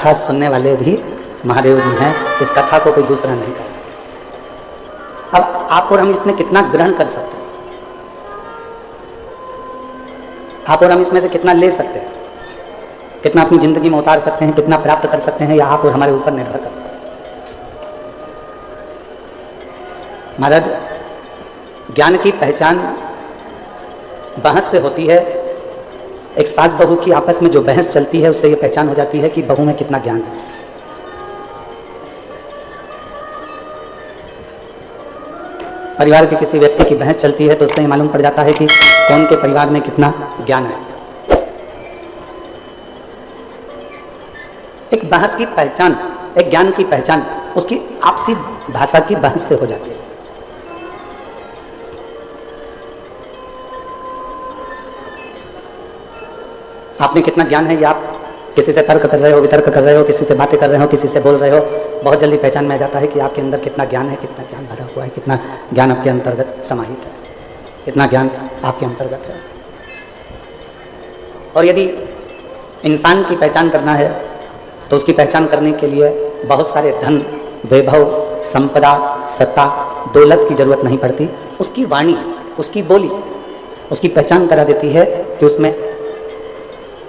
कथा सुनने वाले भी महादेव जी हैं, इस कथा को कोई दूसरा नहीं कर। अब आप और हम इसमें कितना ग्रहण कर सकते हैं, आप और हम इसमें से कितना ले सकते हैं, कितना अपनी जिंदगी में उतार सकते हैं, कितना प्राप्त कर सकते हैं, या आप और हमारे ऊपर निर्भर करता है। महाराज, ज्ञान की पहचान बहस से होती है। एक सास बहू की आपस में जो बहस चलती है उससे ये पहचान हो जाती है कि बहू में कितना ज्ञान है। परिवार के किसी व्यक्ति की बहस चलती है तो उससे ये मालूम पड़ जाता है कि कौन के परिवार में कितना ज्ञान है। एक बहस की पहचान, एक ज्ञान की पहचान उसकी आपसी भाषा की बहस से हो जाती है। आपने कितना ज्ञान है, ये आप किसी से तर्क कर रहे हो, वितर्क कर रहे हो, किसी से बातें कर रहे हो, किसी से बोल रहे हो, बहुत जल्दी पहचान में आ जाता है कि आपके अंदर कितना ज्ञान है, कितना ज्ञान भरा हुआ है, कितना ज्ञान आपके अंतर्गत समाहित है, कितना ज्ञान आपके अंतर्गत है। और यदि इंसान की पहचान करना है तो उसकी पहचान करने के लिए बहुत सारे धन, वैभव, संपदा, सत्ता, दौलत की जरूरत नहीं पड़ती। उसकी वाणी, उसकी बोली उसकी पहचान करा देती है कि उसमें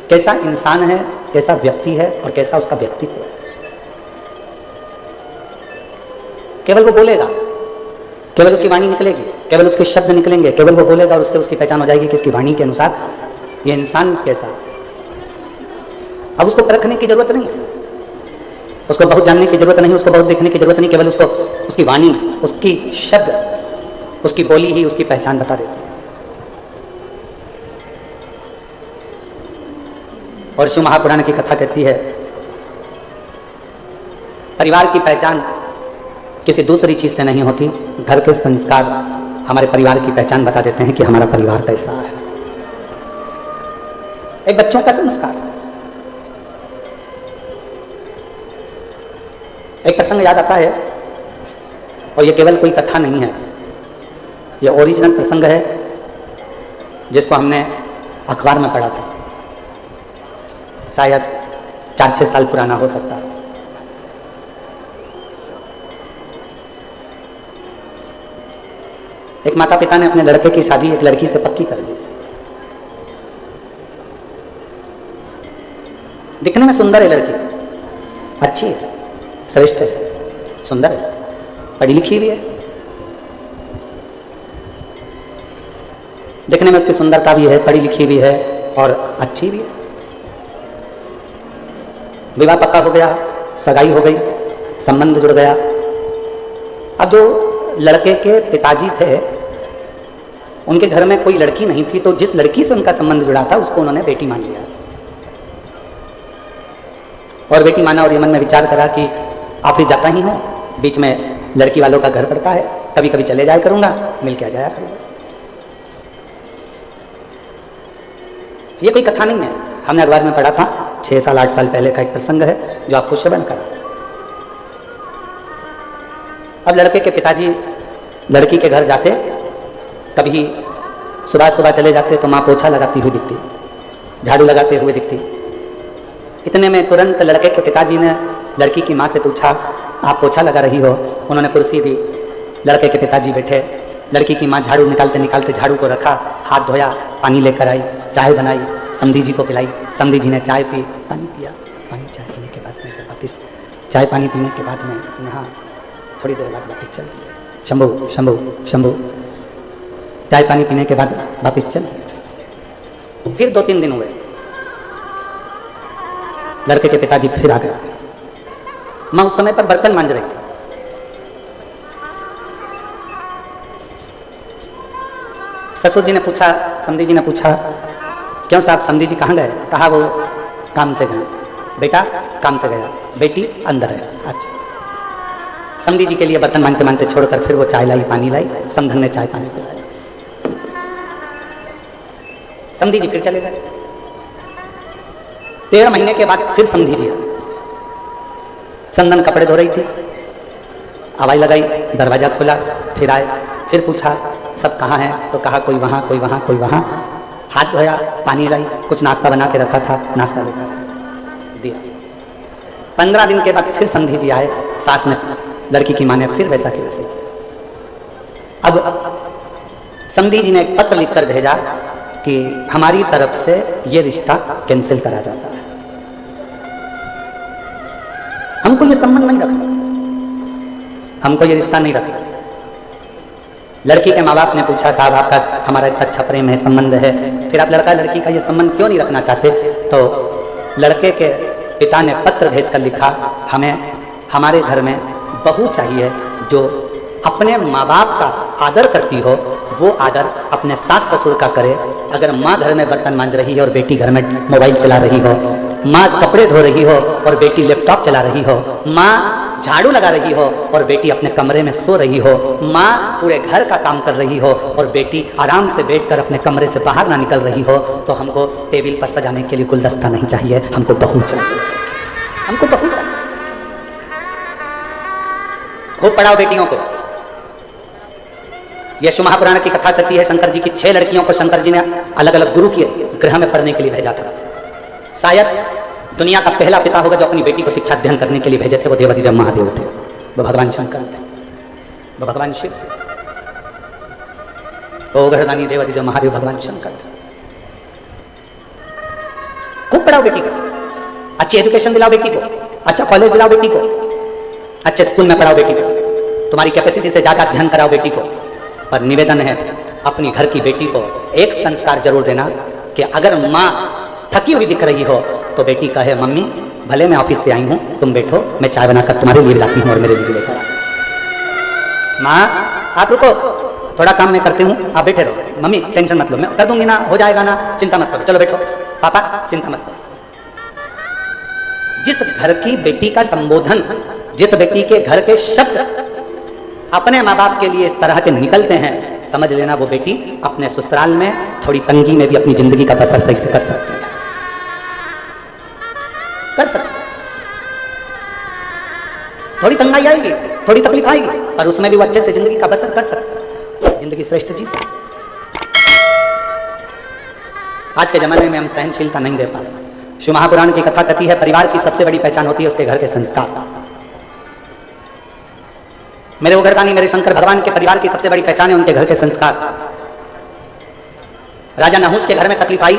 कैसा इंसान है, कैसा व्यक्ति है और कैसा उसका व्यक्तित्व है। केवल वो बोलेगा, केवल उसकी वाणी निकलेगी, केवल उसके शब्द निकलेंगे, केवल वो बोलेगा और उससे उसकी पहचान हो जाएगी कि इसकी वाणी के अनुसार ये इंसान कैसा है। अब उसको परखने की जरूरत नहीं है, उसको बहुत जानने की जरूरत नहीं, उसको बहुत देखने की जरूरत नहीं, केवल उसको उसकी वाणी, उसकी शब्द, उसकी बोली ही उसकी पहचान बता देती है। और शिव महापुराण की कथा कहती है, परिवार की पहचान किसी दूसरी चीज से नहीं होती। घर के संस्कार हमारे परिवार की पहचान बता देते हैं कि हमारा परिवार कैसा है। एक बच्चों का संस्कार। एक प्रसंग याद आता है, और ये केवल कोई कथा नहीं है, ये ओरिजिनल प्रसंग है जिसको हमने अखबार में पढ़ा था। शायद 4-6 साल पुराना हो सकता है। एक माता पिता ने अपने लड़के की शादी एक लड़की से पक्की कर दी। दिखने में सुंदर है लड़की, अच्छी है, श्रेष्ठ है, सुंदर है, पढ़ी लिखी भी है, दिखने में उसकी सुंदरता भी है, पढ़ी लिखी भी है और अच्छी भी है। विवाह पक्का हो गया, सगाई हो गई, संबंध जुड़ गया। अब जो लड़के के पिताजी थे उनके घर में कोई लड़की नहीं थी, तो जिस लड़की से उनका संबंध जुड़ा था उसको उन्होंने बेटी मान लिया। और बेटी माना और ये मन में विचार करा कि ऑफिस जाता ही हूँ, बीच में लड़की वालों का घर पड़ता है, कभी कभी चले जाया करूँगा, मिल के आ जाया करूँगा। ये कोई कथा नहीं है, हमने अखबार में पढ़ा था। 6 साल 8 साल पहले का एक प्रसंग है जो आपको श्रवण करा। अब लड़के के पिताजी लड़की के घर जाते, कभी सुबह सुबह चले जाते तो माँ पोछा लगाती हुई दिखती, झाड़ू लगाते हुए दिखती। इतने में तुरंत लड़के के पिताजी ने लड़की की माँ से पूछा, आप पोछा लगा रही हो? उन्होंने कुर्सी दी, लड़के के पिताजी बैठे। लड़की की माँ झाड़ू निकालते निकालते झाड़ू को रखा, हाथ धोया, पानी लेकर आई, चाय बनाई, समधी जी को पिलाई। समधी जी ने चाय पी, पानी पिया। पानी चाय पीने के बाद में जब वापिस चाय पानी पीने के बाद में यहाँ थोड़ी देर बाद वापिस चल दिए। शंभू शंभू शंभू। चाय पानी पीने के बाद वापिस चल दिए। फिर 2-3 दिन हुए, लड़के के पिताजी फिर आ गए। माँ उस समय पर बर्तन मांज रही थी। ससुर जी ने पूछा, समधी जी ने पूछा, क्यों साहब समधी जी कहाँ गए? कहा वो काम से गए। बेटा काम से गया, बेटी अंदर है। अच्छा। समधी जी के लिए बर्तन मांजते मांजते छोड़कर फिर वो चाय लाई, पानी लाई, समधन ने चाय पानी पिलाया। समधी जी फिर चले गए। 13 महीने के बाद फिर समधी जी आई। समधन कपड़े धो रही थी, आवाज लगाई, दरवाजा खोला, फिर आए, फिर पूछा सब कहाँ हैं? तो कहा कोई वहाँ, कोई वहाँ, कोई वहाँ। हाथ धोया, पानी लाई, कुछ नाश्ता बना के रखा था, नाश्ता लेकर दिया। 15 दिन के बाद फिर समधी जी आए, सास ने, लड़की की माँ ने फिर वैसा किया सही किया। अब समधी जी ने एक पत्र लिखकर भेजा कि हमारी तरफ से ये रिश्ता कैंसिल करा जाता है, हमको ये संबंध नहीं रखना, हमको ये रिश्ता नहीं रखना। लड़की के माँ बाप ने पूछा, साहब आपका हमारा इतना अच्छा प्रेम है, संबंध है, फिर आप लड़का लड़की का ये संबंध क्यों नहीं रखना चाहते? तो लड़के के पिता ने पत्र भेजकर लिखा, हमें हमारे घर में बहू चाहिए जो अपने माँ बाप का आदर करती हो, वो आदर अपने सास ससुर का करे। अगर माँ घर में बर्तन मांज रही है और बेटी घर में मोबाइल चला रही हो, माँ कपड़े धो रही हो और बेटी लैपटॉप चला रही हो, माँ झाड़ू लगा रही हो और बेटी अपने कमरे में सो रही हो, माँ पूरे घर का काम कर रही हो और बेटी आराम से बैठकर अपने कमरे से बाहर ना निकल रही हो, तो हमको टेबल पर सजाने के लिए गुलदस्ता नहीं चाहिए, हमको बहू चाहिए, हमको बहू चाहिए। खूब पढ़ाओ बेटियों को। यह शिव महापुराण की कथा कहती है, शंकर जी की 6 लड़कियों को शंकर जी ने अलग अलग गुरु के गृह में पढ़ने के लिए भेजा था। शायद दुनिया का पहला पिता होगा जो अपनी बेटी को शिक्षा अध्ययन करने के लिए भेजे थे, वो देवादिदेव महादेव थे, वो भगवान शंकर थे, वो भगवान शिव, वो गर्दानी देवादिदेव महादेव भगवान शंकर थे। खूब पढ़ाओ बेटी को, अच्छी एजुकेशन दिलाओ बेटी को, अच्छा कॉलेज दिलाओ बेटी को, अच्छे स्कूल में पढ़ाओ बेटी को, तुम्हारी कैपेसिटी से ज्यादा अध्ययन कराओ बेटी को। पर निवेदन है, अपनी घर की बेटी को एक संस्कार जरूर देना कि अगर माँ थकी हुई दिख रही हो तो बेटी कहे, मम्मी भले मैं ऑफिस से आई हूँ, तुम बैठो, मैं चाय बनाकर तुम्हारे लिए लाती हूँ और मेरे लिए लेकर आओ। माँ आप रुको, थोड़ा काम मैं करती हूँ, आप बैठे रहो, मम्मी टेंशन मत लो, मैं कर दूंगी ना, हो जाएगा ना, चिंता मत करो, चलो बैठो, पापा चिंता मत करो। जिस घर की बेटी का संबोधन, जिस बेटी के घर के शब्द अपने माँ बाप के लिए इस तरह के निकलते हैं, समझ लेना वो बेटी अपने ससुराल में थोड़ी तंगी में भी अपनी जिंदगी का बसर सही से कर सकती है, कर सकती। थोड़ी तंगाई आएगी, थोड़ी तकलीफ आएगी, पर उसमें भी वो अच्छे से जिंदगी का बसर कर सकती है, जिंदगी श्रेष्ठ जी सकती। आज के जमाने में हम सहनशीलता नहीं दे पा रहे। शिव महापुराण की कथा कहती है, परिवार की सबसे बड़ी पहचान होती है उसके घर के संस्कार। मेरे उगरदानी मेरे शंकर भगवान के परिवार की सबसे बड़ी पहचान है उनके घर के संस्कार। राजा नहुष के घर में तकलीफ आई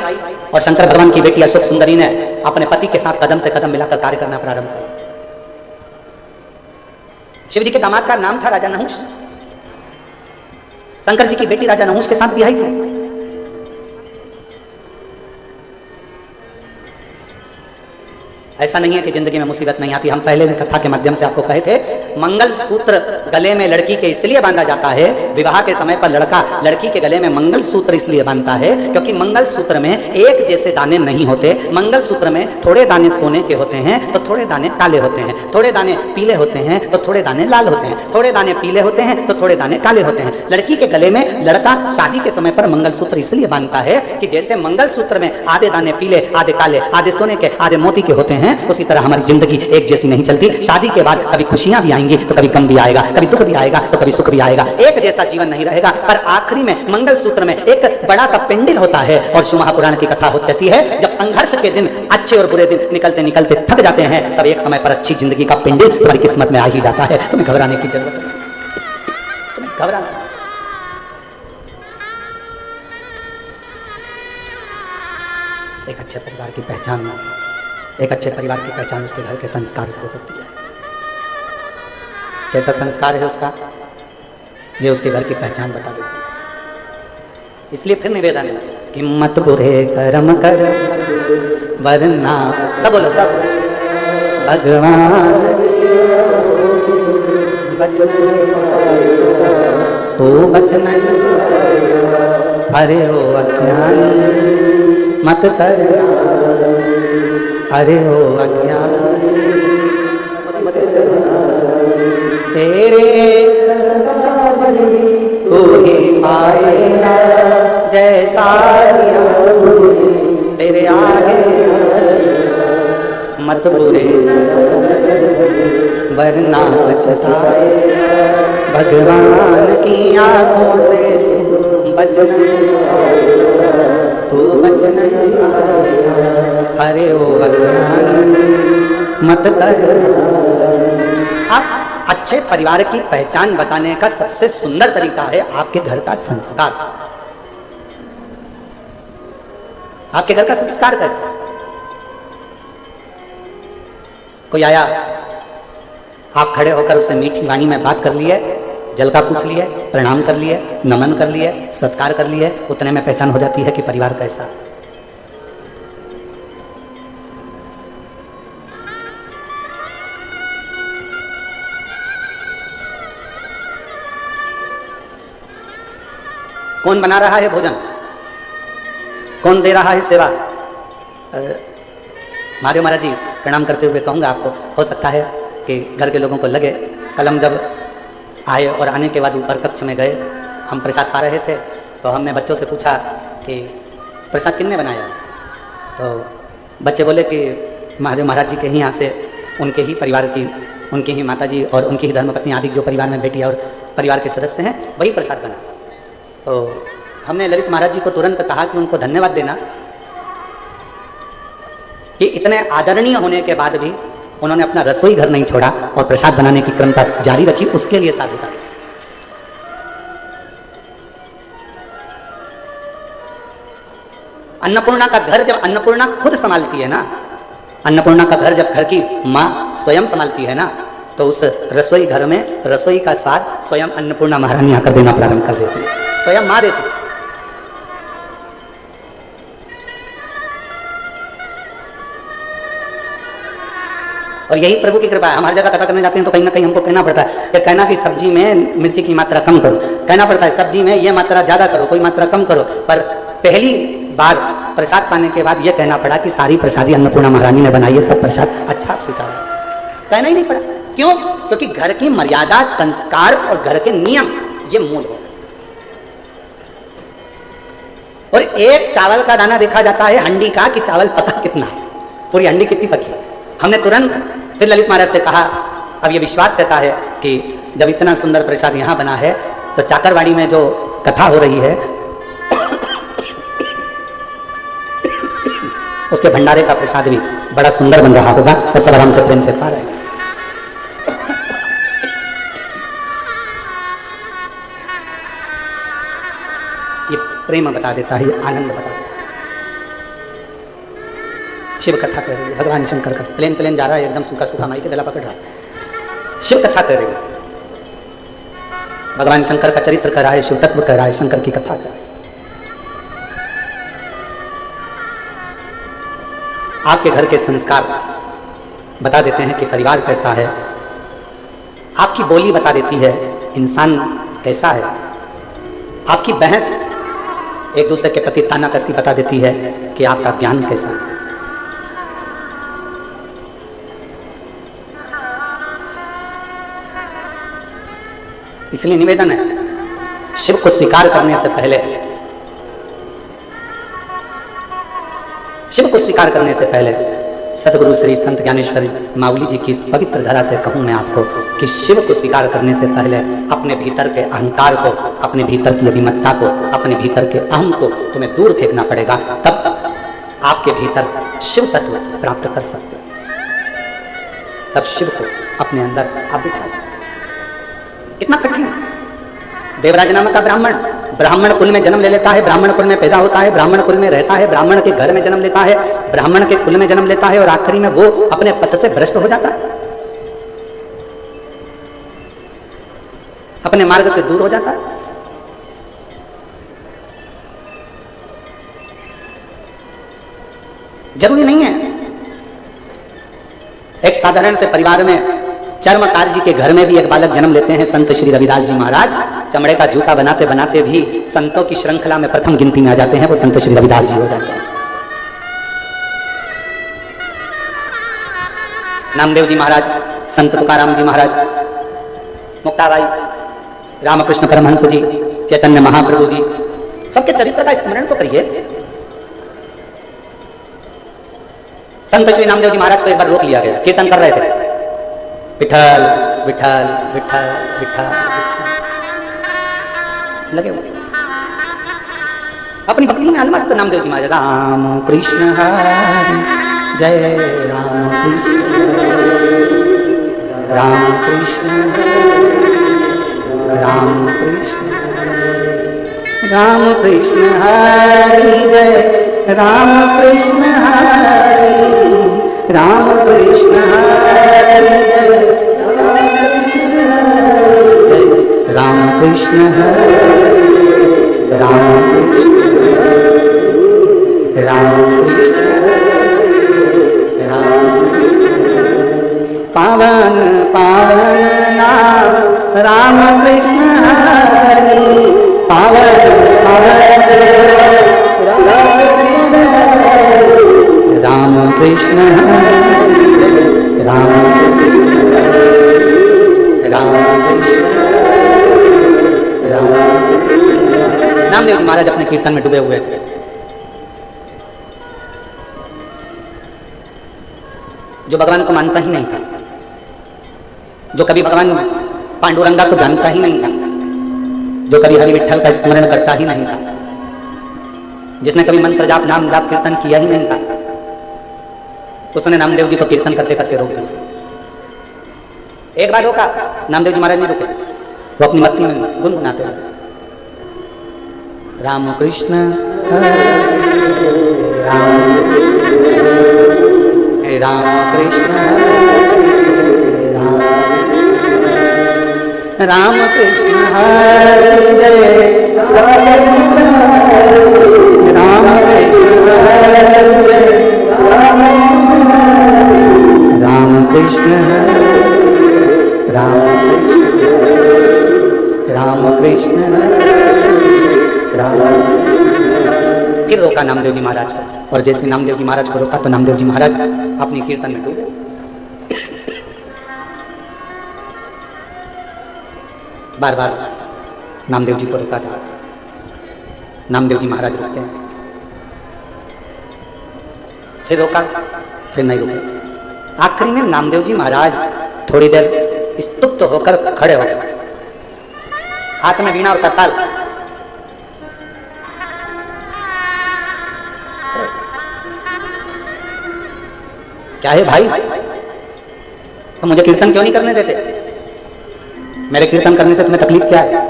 और शंकर भगवान की बेटी अशोक सुंदरी ने अपने पति के साथ कदम से कदम मिलाकर कार्य करना प्रारंभ किया। शिव जी के दामाद का नाम था राजा नहुष, शंकर जी की बेटी राजा नहुष के साथ ब्याही थी। ऐसा नहीं है कि जिंदगी में मुसीबत नहीं आती। हम पहले भी कथा के माध्यम से आपको कहे थे, मंगल सूत्र गले में लड़की के इसलिए बांधा जाता है, विवाह के समय पर लड़का लड़की के गले में मंगल सूत्र इसलिए बांधता है क्योंकि मंगल सूत्र में एक जैसे दाने नहीं होते। मंगल सूत्र में थोड़े दाने सोने के होते हैं तो थोड़े दाने काले होते हैं, थोड़े दाने पीले होते हैं तो थोड़े दाने लाल होते हैं, थोड़े दाने पीले होते हैं तो थोड़े दाने काले होते हैं। लड़की के गले में लड़का शादी के समय पर मंगल सूत्र इसलिए बांधता है कि जैसे मंगल सूत्र में आधे दाने पीले, आधे काले, आधे सोने के, आधे मोती के होते हैं, उसी तरह हमारी जिंदगी एक जैसी नहीं चलती। शादी के बाद कभी खुशियां भी आएंगी तो कभी गम भी आएगा, कभी दुख भी आएगा तो कभी सुख भी आएगा, एक जैसा जीवन नहीं रहेगा। पर आखिरी में मंगल सूत्र में एक बड़ा सा पेंडिल होता है। और शिव महापुराण की कथा कहती है, जब संघर्ष के दिन, अच्छे और बुरे दिन निकलते निकलते थक जाते हैं, तब एक समय पर अच्छी जिंदगी का पेंडिल तुम्हारी किस्मत में आ ही जाता है। तुम्हें घबराने की जरूरत नहीं, तुम्हें घबराना। एक अच्छे परिवार की पहचान, एक अच्छे परिवार की पहचान उसके घर के संस्कार से होती है। कैसा संस्कार है उसका, ये उसके घर की पहचान बता देती है। इसलिए फिर निवेदन है कि मत बुरे कर्म कर वरना, सब बोलो सब, भगवान तो बच नहीं, अरे ओ अज्ञानी मत करना, अरे ओ अज्ञानी तेरे तू ही पाएगा जैसा दिया तूने, तेरे आगे मत बुरे वरना पछताए, भगवान की आंखों से बच तू बच नहीं पाएगा, अरे ओ अज्ञानी मत कर। आप अच्छे परिवार की पहचान बताने का सबसे सुंदर तरीका है आपके घर का संस्कार। आपके घर का संस्कार कैसा? कोई आया, आप खड़े होकर उससे मीठी वाणी में बात कर लिए, जल का पूछ लिए, प्रणाम कर लिए, नमन कर लिए, सत्कार कर लिए, उतने में पहचान हो जाती है कि परिवार कैसा है। कौन बना रहा है भोजन, कौन दे रहा है सेवा। महादेव महाराज जी प्रणाम करते हुए कहूँगा आपको, हो सकता है कि घर के लोगों को लगे, कल हम जब आए और आने के बाद ऊपर कक्ष में गए, हम प्रसाद पा रहे थे तो हमने बच्चों से पूछा कि प्रसाद किसने बनाया, तो बच्चे बोले कि महादेव महाराज जी के ही यहाँ से, उनके ही परिवार की, उनकी ही माता जी और उनकी ही धर्मपत्नी आदि जो परिवार में बेटी और परिवार के सदस्य हैं वही प्रसाद बना। तो हमने ललित महाराज जी को तुरंत कहा कि उनको धन्यवाद देना कि इतने आदरणीय होने के बाद भी उन्होंने अपना रसोई घर नहीं छोड़ा और प्रसाद बनाने की क्रमता जारी रखी, उसके लिए साधुता। अन्नपूर्णा का घर जब अन्नपूर्णा खुद संभालती है ना, अन्नपूर्णा का घर जब घर की माँ स्वयं संभालती है ना, तो उस रसोई घर में रसोई का स्वाद स्वयं अन्नपूर्णा महारानी आकर देना प्रारंभ कर देती है, स्वयं माँ देती है। और यही प्रभु की कृपा है। हम हर जगह कथा करने जाते हैं तो कहीं ना कहीं हमको कहना पड़ता है, फिर कहना कि सब्जी में मिर्ची की मात्रा कम करो, कहना पड़ता है सब्जी में ये मात्रा ज़्यादा करो, कोई मात्रा कम करो। पर पहली बार प्रसाद पाने के बाद ये कहना पड़ा कि सारी प्रसादी अन्नपूर्णा महारानी ने बनाई है, सब प्रसाद अच्छा स्वीकार है। कहना ही नहीं पड़ा, क्यों? क्योंकि घर की मर्यादा, संस्कार और घर के नियम ये मूल हो। और एक चावल का दाना देखा जाता है हंडी का कि चावल पका कितना है, पूरी हंडी कितनी पकी है। हमने तुरंत फिर ललित महाराज से कहा, अब ये विश्वास कहता है कि जब इतना सुंदर प्रसाद यहाँ बना है तो चाकरवाड़ी में जो कथा हो रही है उसके भंडारे का प्रसाद भी बड़ा सुंदर बन रहा होगा और सब आराम से प्रेम से पा रहे हैं। ये प्रेम बता देता है, ये आनंद बता देता है। शिव कथा कर रही है, भगवान शंकर का प्लेन प्लेन जा रहा है, एकदम सूखा सूखा माई के गला पकड़ रहा है, शिव कथा कर रही है, भगवान शंकर का चरित्र कर रहा है, शिव तत्व कर रहा है, शंकर की कथा कर रहा है। आपके घर के संस्कार बता देते हैं कि परिवार कैसा है, आपकी बोली बता देती है इंसान कैसा है, आपकी बहस एक दूसरे के प्रति तानाकसी बता देती है कि आपका ज्ञान कैसा है। इसलिए निवेदन है, शिव को स्वीकार करने से पहले, शिव को स्वीकार करने से पहले सदगुरु श्री संत ज्ञानेश्वर माउली जी की पवित्र धरा से कहूँ मैं आपको कि शिव को स्वीकार करने से पहले अपने भीतर के अहंकार को, अपने भीतर की अभिमत्ता को, अपने भीतर के अहम को तुम्हें दूर फेंकना पड़ेगा, तब आपके भीतर शिव तत्व प्राप्त कर सकते, तब शिव को अपने अंदर आप बिठा सकते। इतना कठिन। देवराज नाम का ब्राह्मण, ब्राह्मण कुल में जन्म ले लेता है, ब्राह्मण कुल में पैदा होता है, ब्राह्मण कुल में रहता है, ब्राह्मण के घर में जन्म लेता है, ब्राह्मण के कुल में जन्म लेता है और आखिरी में वो अपने पथ से भ्रष्ट हो जाता है, अपने मार्ग से दूर हो जाता है। जरूरी नहीं है एक साधारण से परिवार में, चर्मकार जी के घर में भी एक बालक जन्म लेते हैं संत श्री रविदास जी महाराज, चमड़े का जूता बनाते बनाते भी संतों की श्रृंखला में प्रथम गिनती में आ जाते हैं, वो संत श्री रविदास जी हो जाते हैं। नामदेव जी महाराज, संत तुकाराम जी महाराज, मुक्ताबाई, रामकृष्ण परमहंस जी, चैतन्य महाप्रभु जी, सबके चरित्र का स्मरण तो करिए। संत श्री नामदेव जी महाराज को एक बार रोक लिया गया, कीर्तन कर रहे थे, विठल विठल विठल विठल लगे हुए, अपनी बकरी में अलमस्त नामदेव जी महाराज राम कृष्ण हरि जय राम कृष्ण राम कृष्ण राम कृष्ण हरि जय राम कृष्ण हरि राम कृष्ण हरि जय राम कृष्ण हरि राम कृष्ण पावन पावन नाम राम कृष्ण हरि पावन पावन राम कृष्ण हरि राम नामदेव जी महाराज अपने कीर्तन में डूबे हुए थे। जो भगवान को मानता ही नहीं था, जो कभी भगवान पांडुरंगा को जानता ही नहीं था, जो कभी हरि विठ्ठल का स्मरण करता ही नहीं था, जिसने कभी मंत्र जाप नाम जाप कीर्तन किया ही नहीं था, उसने नामदेव जी को कीर्तन करते करते रोक दिया। एक बार रोका, नामदेव जी महाराज नहीं रुके, वो अपनी मस्ती में गुनगुनाते रहे, राम कृष्ण राम कृष्ण राम कृष्ण हरि जय राम कृष्ण हरि जय राम कृष्ण राम कृष्ण फिर रोका नामदेव जी महाराज को, और जैसे नामदेव जी महाराज को रोका तो नामदेव जी महाराज अपनी कीर्तन में डूबे। बार बार नामदेव जी को रोका जा रहा, नामदेव जी महाराज रुकते हैं, फिर रोका, फिर नहीं रुके। आखिरी में नामदेव जी महाराज थोड़ी देर स्तुप्त होकर खड़े हो गए, हाथ में वीणा और करताल। क्या है भाई, तो मुझे कीर्तन क्यों नहीं करने देते? मेरे कीर्तन करने से तुम्हें तकलीफ क्या है?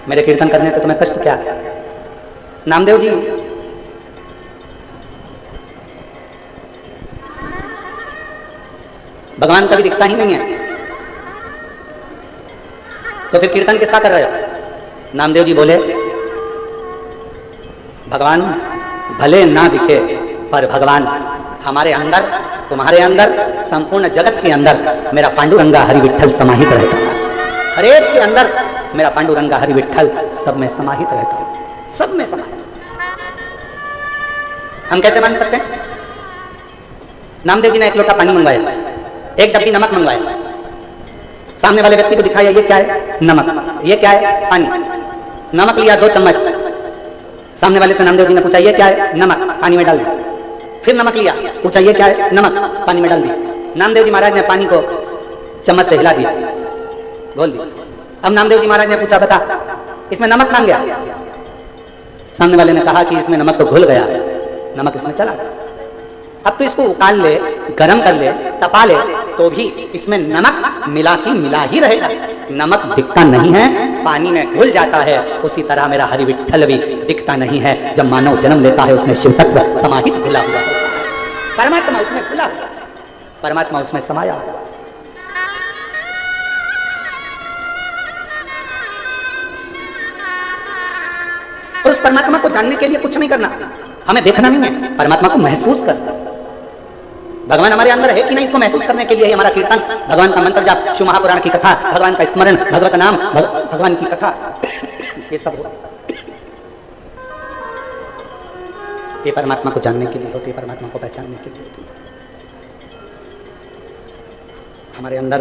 मेरे कीर्तन करने से तुम्हें कष्ट क्या है? नामदेव जी भगवान कभी दिखता ही नहीं है, तो फिर कीर्तन किसका कर रहे हो? नामदेव जी बोले, भगवान भले ना दिखे पर भगवान हमारे अंदर, तुम्हारे अंदर, संपूर्ण जगत के अंदर मेरा पांडुरंगा हरि विठ्ठल समाहित रहता है। हर एक के अंदर मेरा पांडुरंगा हरि विठ्ठल सब में समाहित रहता है, सब में समाहित। हम कैसे मान सकते हैं? नामदेव जी ने एक लोटा पानी मंगवाया, एक डब्बी नमक मंगवाया, सामने वाले व्यक्ति को दिखाया, ये क्या है? नमक। ये क्या है? पानी। नमक लिया 2 चम्मच, सामने वाले से नामदेव जी ने पूछा, ये क्या है? नमक। पानी में डाल दिया। फिर नमक लिया, पूछा, ये क्या है? नमक। पानी में डाल दिया। नामदेव जी महाराज ने पानी को चम्मच से हिला दिया, घोल दिया। अब नामदेव जी महाराज ने पूछा, बता इसमें नमक कहाँ गया? सामने वाले ने कहा कि इसमें नमक तो घुल गया, नमक इसमें चला गया। अब तो इसको उकाल ले, गरम कर ले, तपा ले, तो भी इसमें नमक मिला ही रहेगा। नमक दिखता नहीं है, पानी में घुल जाता है। उसी तरह मेरा हरि विठ्ठल भी दिखता नहीं है। जब मानव जन्म लेता है, उसमें शिव तत्व समाहित घुला हुआ होता है, परमात्मा उसमें घुला हुआ, परमात्मा उसमें समाया हुआ। और उस परमात्मा को जानने के लिए कुछ नहीं करना, हमें देखना नहीं है, परमात्मा को महसूस करना। भगवान हमारे अंदर है कि नहीं, इसको महसूस करने के लिए हमारा कीर्तन, भगवान का मंत्र जाप, शिव महापुराण की कथा, भगवान का स्मरण, भगवत नाम, भगवान की कथा, ये सब हो, ये परमात्मा को जानने के लिए होती है, परमात्मा को पहचानने के लिए होती है। हमारे अंदर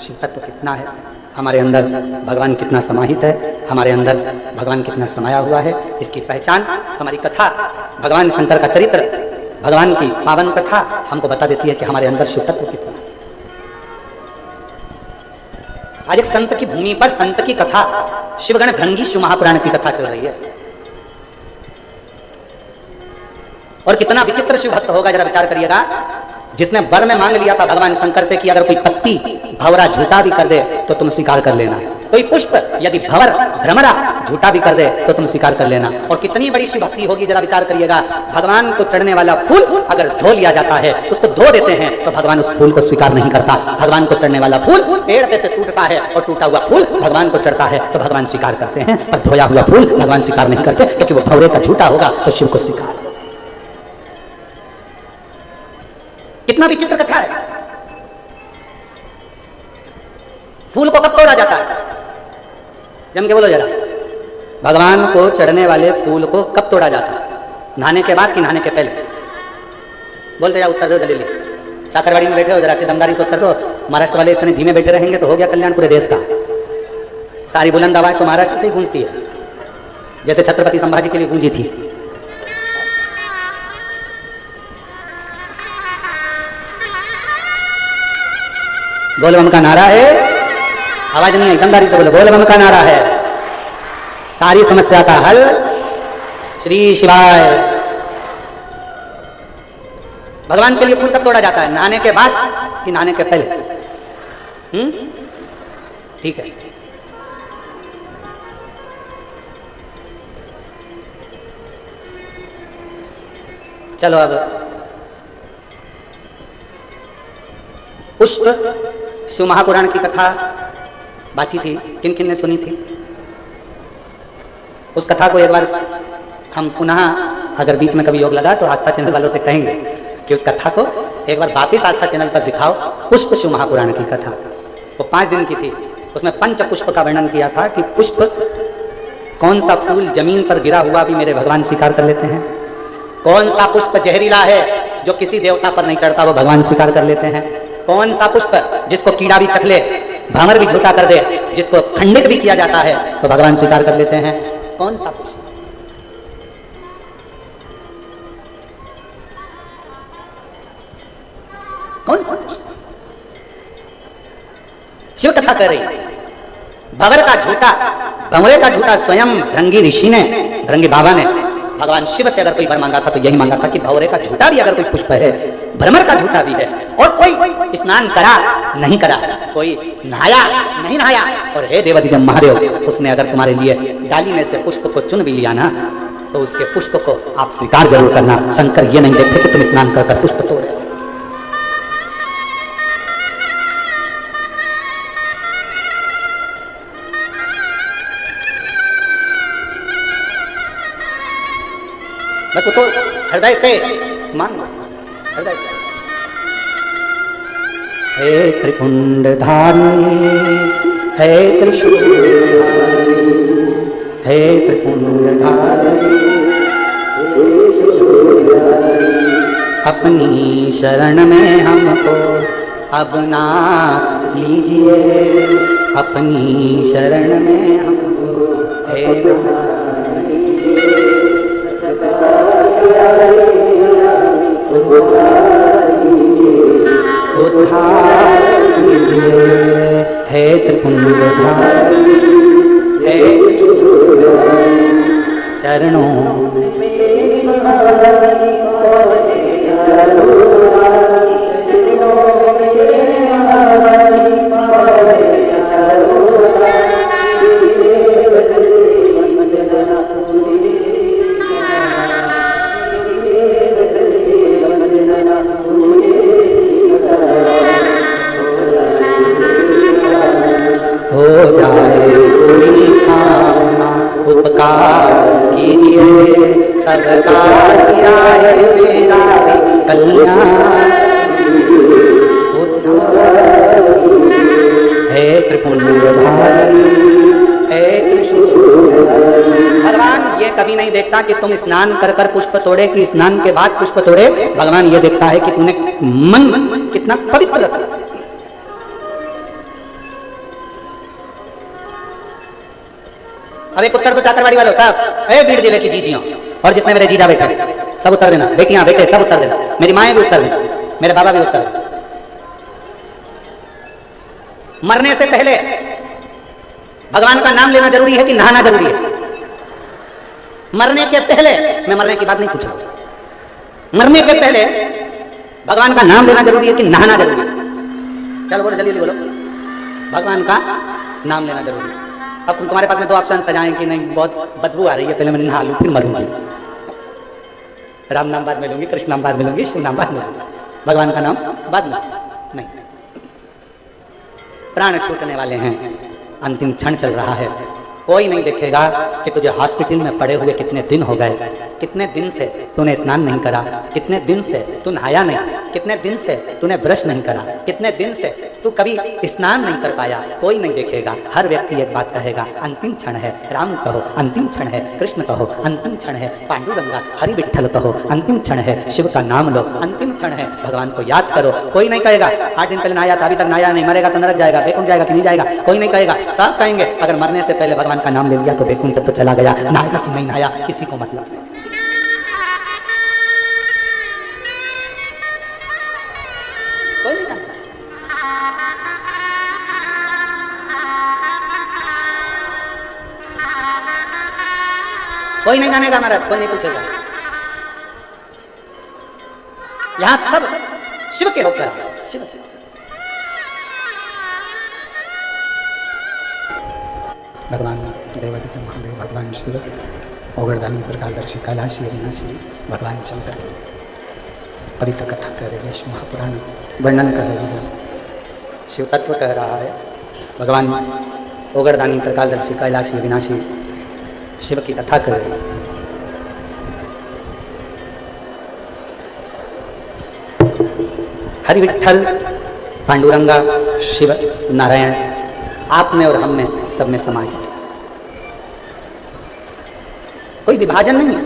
शिव तत्व कितना है, हमारे अंदर भगवान कितना समाहित है, हमारे अंदर भगवान कितना समाया हुआ है, इसकी पहचान हमारी कथा, भगवान शंकर का चरित्र, भगवान की पावन कथा हमको बता देती है कि हमारे अंदर शिव तत्व कितना है। आज एक संत की भूमि पर संत की कथा, शिवगण भृंगी शिव महापुराण की कथा चल रही है। और कितना विचित्र शिव भक्त होगा, जरा विचार करिएगा, जिसने वर में मांग लिया था भगवान शंकर से कि अगर कोई पत्ती भंवरा झूठा भी कर दे तो तुम स्वीकार कर लेना, कोई पुष्प यदि भ्रमरा झूठा भी कर दे तो तुम स्वीकार कर लेना। और कितनी बड़ी शिव भक्ति होगी, जरा विचार करिएगा, भगवान को चढ़ने वाला फूल अगर धो लिया जाता है, उसको धो देते हैं तो भगवान उस फूल को स्वीकार नहीं करता। भगवान को चढ़ने वाला फूल पेड़ पे से टूटता है और टूटा हुआ फूल भगवान को चढ़ता है तो भगवान स्वीकार करते हैं, पर धोया हुआ फूल भगवान स्वीकार नहीं करते, क्योंकि वो भंवरे का झूठा होगा तो शिव को स्वीकार। कितना विचित्र कथा है। फूल को कब तोड़ा जाता है, जम के बोलो जरा, भगवान को चढ़ने वाले फूल को कब तोड़ा जाता है, नहाने के बाद कि नहाने के पहले? बोलते जाओ, उत्तर दो जल्दी। चाकरवाड़ी में बैठे हो, जरा अच्छी दमदारी से उत्तर दो। महाराष्ट्र वाले इतने धीमे बैठे रहेंगे तो हो गया कल्याण पूरे देश का। सारी बुलंद आवाज तो महाराष्ट्र से ही गूंजती है, जैसे छत्रपति संभाजी के लिए गूंजी थी। बोल बम का नारा है, आवाज नहीं है, दमदारी से बोलो, बोल बम का नारा है, सारी समस्या का हल श्री शिवाय। भगवान के लिए फूल कब तोड़ा जाता है, नहाने के बाद कि नहाने के पहले? ठीक है। चलो अब पुष्प शिव महापुराण की कथा बाची थी, किन किन ने सुनी थी? उस कथा को एक बार हम पुनः, अगर बीच में कभी योग लगा तो आस्था चैनल वालों से कहेंगे कि उस कथा को एक बार वापिस आस्था चैनल पर दिखाओ। पुष्प शिव महापुराण की कथा वो 5 दिन की थी। उसमें पंच पुष्प का वर्णन किया था कि पुष्प कौन सा फूल जमीन पर गिरा हुआ भी मेरे भगवान स्वीकार कर लेते हैं, कौन सा पुष्प जहरीला है जो किसी देवता पर नहीं चढ़ता वो भगवान स्वीकार कर लेते हैं, कौन सा पुष्प जिसको कीड़ा भी चख ले, भंवर भी झूठा कर दे, जिसको खंडित भी किया जाता है तो भगवान स्वीकार कर लेते हैं। कौन सा पुष्प? कौन सा पुष्प? शिव कथा कर रही है। भंवर का झूठा, भंवरे का झूठा स्वयं भृंगी ऋषि ने, भृंगी बाबा ने भगवान शिव से अगर कोई वर मांगा था तो यही मांगा था कि भंवरे का झूठा भी अगर कोई पुष्प है, भ्रमर का झूठा भी है, और कोई स्नान करा नहीं करा, कोई नहाया नहीं नहाया, और हे देवादिदेव महादेव, उसने अगर तुम्हारे लिए डाली में से पुष्प को चुन भी लिया ना तो उसके पुष्प को आप स्वीकार जरूर करना। शंकर ये नहीं देखते कि तुम स्नान कर कर पुष्प तोड़े। बस वो तो हृदय से मांग लो, हृदय से। हे त्रिपुंडधारी, हे त्रिशूलधारी, हे त्रिपुंडधारी, अपनी शरण में हमको अब ना लीजिए, अपनी शरण में हमको हे उद्धार कीजिए, हे त्रिपुंडधारी, हे चरणों हो जाए कोई कामना उपकार कीजिए, सरकार किया है मेरा भी कल्याण, हे त्रिपुंडधारी, हे त्रिशूलधारी। भगवान ये कभी नहीं देखता कि तुम स्नान कर कर पुष्प तोड़े कि स्नान के बाद पुष्प तोड़े। भगवान ये देखता है कि तूने मन कितना पवित्र रखा। अब एक उत्तर तो चाकरवाड़ी वालों साहब, अरे बीड़ जिले की जीजियों और जितने मेरे जीजा बैठे सब उत्तर देना, बेटियां बेटे सब उत्तर देना, मेरी माएँ भी उत्तर दें, मेरे बाबा भी उत्तर दें। मरने से पहले भगवान का नाम लेना जरूरी है कि नहाना जरूरी है? मरने के पहले, मैं मरने की बात नहीं पूछ रहा, मरने के पहले भगवान का नाम लेना जरूरी है कि नहाना जरूरी है? चलो बोलो जल्दी बोलो, भगवान का नाम लेना जरूरी है। अब तुम्हारे पास में दो ऑप्शन सजाएं कि नहीं बहुत बदबू आ रही है, पहले मैं नहा लूँ फिर मरूंगी, राम नाम बाद में लूंगी, कृष्ण नाम बाद में लूंगी, शिव नाम बाद में लूंगी, भगवान का नाम बाद में नहीं। प्राण छूटने वाले हैं, अंतिम क्षण चल रहा है, कोई नहीं देखेगा कि तुझे हॉस्पिटल में पड़े हुए कितने दिन हो गए, कितने दिन से तूने स्नान नहीं करा, कितने दिन से तू नहाया नहीं, कितने दिन से तूने ब्रश नहीं करा, कितने दिन से तू कभी स्नान नहीं कर पाया, कोई नहीं देखेगा। हर व्यक्ति एक बात कहेगा, अंतिम क्षण है, राम कहो, अंतिम क्षण है, कृष्ण कहो, अंतिम क्षण है, पांडुरंगा हरि विठ्ठल कहो, अंतिम क्षण है, शिव का नाम लो, अंतिम क्षण है, भगवान को याद करो। कोई नहीं कहेगा 8 दिन पहले नहाया था अभी तक नहाया नहीं, मरेगा तो नरक जाएगा, बैकुंठ जाएगा कि नहीं जाएगा, कोई नहीं कहेगा। सब कहेंगे अगर मरने से पहले भगवान का नाम ले लिया तो बैकुंठ तो चला गया, नहाया कि नहीं नहाया किसी को मतलब नहीं। कोई नहीं जानता, कोई नहीं जानेगा महाराज, कोई नहीं पूछेगा। यहां सब शिव के होकर शिव भगवान देवादित्य महादेव, भगवान शिव, ओगरदानी प्रकालदर्शी, कैलाशी, अविनाशी, भगवान शंकर पवित्र कथा कर रहे हैं, महापुराण वर्णन कर रहे हैं, शिव तत्व कह रहा है। भगवान ओगरदानी प्रकालदर्शी, कैलाशी, अविनाशी शिव की कथा कर रहे हैं। हरि विठ्ठल, पांडुरंगा, शिव, नारायण आप में और हम में सब में समाये, कोई विभाजन नहीं है।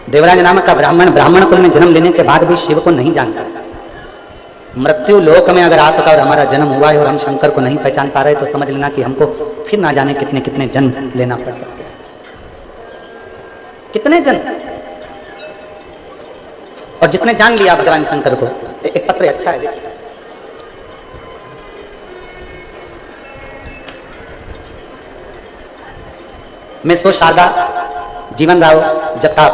देवराज नामक का ब्राह्मण कुल में जन्म लेने के बाद भी शिव को नहीं जानता। मृत्यु लोक में अगर आपका और हमारा जन्म हुआ है और हम शंकर को नहीं पहचान पा रहे तो समझ लेना कि हमको फिर ना जाने कितने कितने जन्म लेना पड़ सकते हैं, कितने जन्म। और जिसने जान लिया भगवान शंकर को, एक पत्र अच्छा है देखिए, मैं सो शारदा जीवन राव जगताप,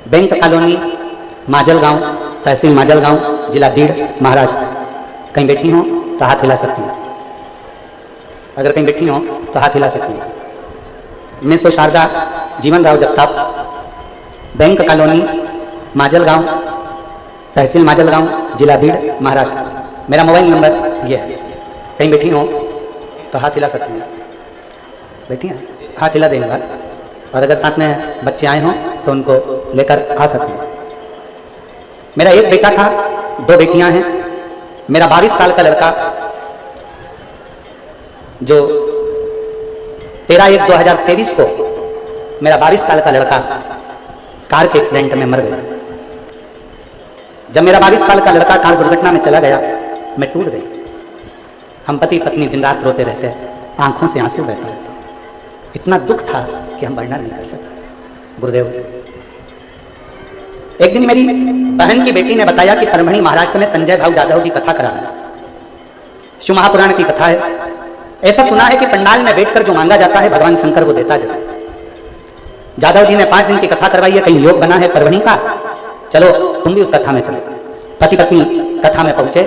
बैंक कॉलोनी, माजलगांव, तहसील माजलगांव, जिला बीड़, महाराष्ट्र। कहीं बैठी हो तो हाथ हिला सकती हैं, अगर कहीं बैठी हो तो हाथ हिला सकती हैं। मैं सो शारदा जीवन राव जगताप, बैंक कॉलोनी, माजलगांव, तहसील माजलगांव, जिला बीड़, महाराष्ट्र। मेरा मोबाइल नंबर ये है, कहीं बैठी हो तो हाथ हिला सकती हैं, बैठी हैं हाथ हिला देंगे। और अगर साथ में बच्चे आए हों तो उनको लेकर आ सकते हैं। मेरा एक बेटा था, 2 बेटियां हैं। मेरा 22 साल का लड़का जो 13/1/2023 को मेरा 22 साल का लड़का कार के एक्सीडेंट में मर गया। जब मेरा 22 साल का लड़का कार दुर्घटना में चला गया, मैं टूट गई। हम पति पत्नी दिन रात रोते रहते, आंखों से आंसू बहते रहते, इतना दुख था कि हम वर्णन नहीं कर सकते। गुरुदेव, एक दिन मेरी बहन की बेटी ने बताया कि परभणी महाराष्ट्र में संजय भाऊ जाधव की कथा करा है, शिव महापुराण की कथा है। ऐसा सुना है कि पंडाल में बैठकर जो मांगा जाता है भगवान शंकर वो देता जाता है। जाधव जी ने 5 दिन की कथा करवाई है, कहीं योग बना है परभणी का, चलो तुम भी उस कथा में चलो। पति पत्नी कथा में पहुंचे,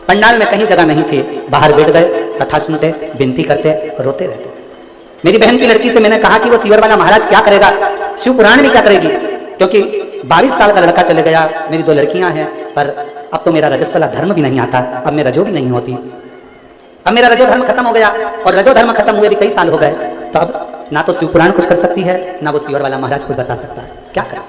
पंडाल में कहीं जगह नहीं थी, बाहर बैठ गए, कथा सुनते, विनती करते, रोते रहते। मेरी बहन की लड़की से मैंने कहा कि वो सीवर वाला महाराज क्या करेगा, शिव पुराण भी क्या करेगी, क्योंकि 22 साल का लड़का चले गया, मेरी 2 लड़कियां हैं, पर अब तो मेरा रजस वाला धर्म भी नहीं आता, अब मैं रजो भी नहीं होती, अब मेरा रजो धर्म खत्म हो गया, और रजो धर्म खत्म हुए भी कई साल हो गए, तो अब ना तो शिव पुराण कुछ कर सकती है, ना वो सीवर वाला महाराज कुछ बता सकता है, क्या करें।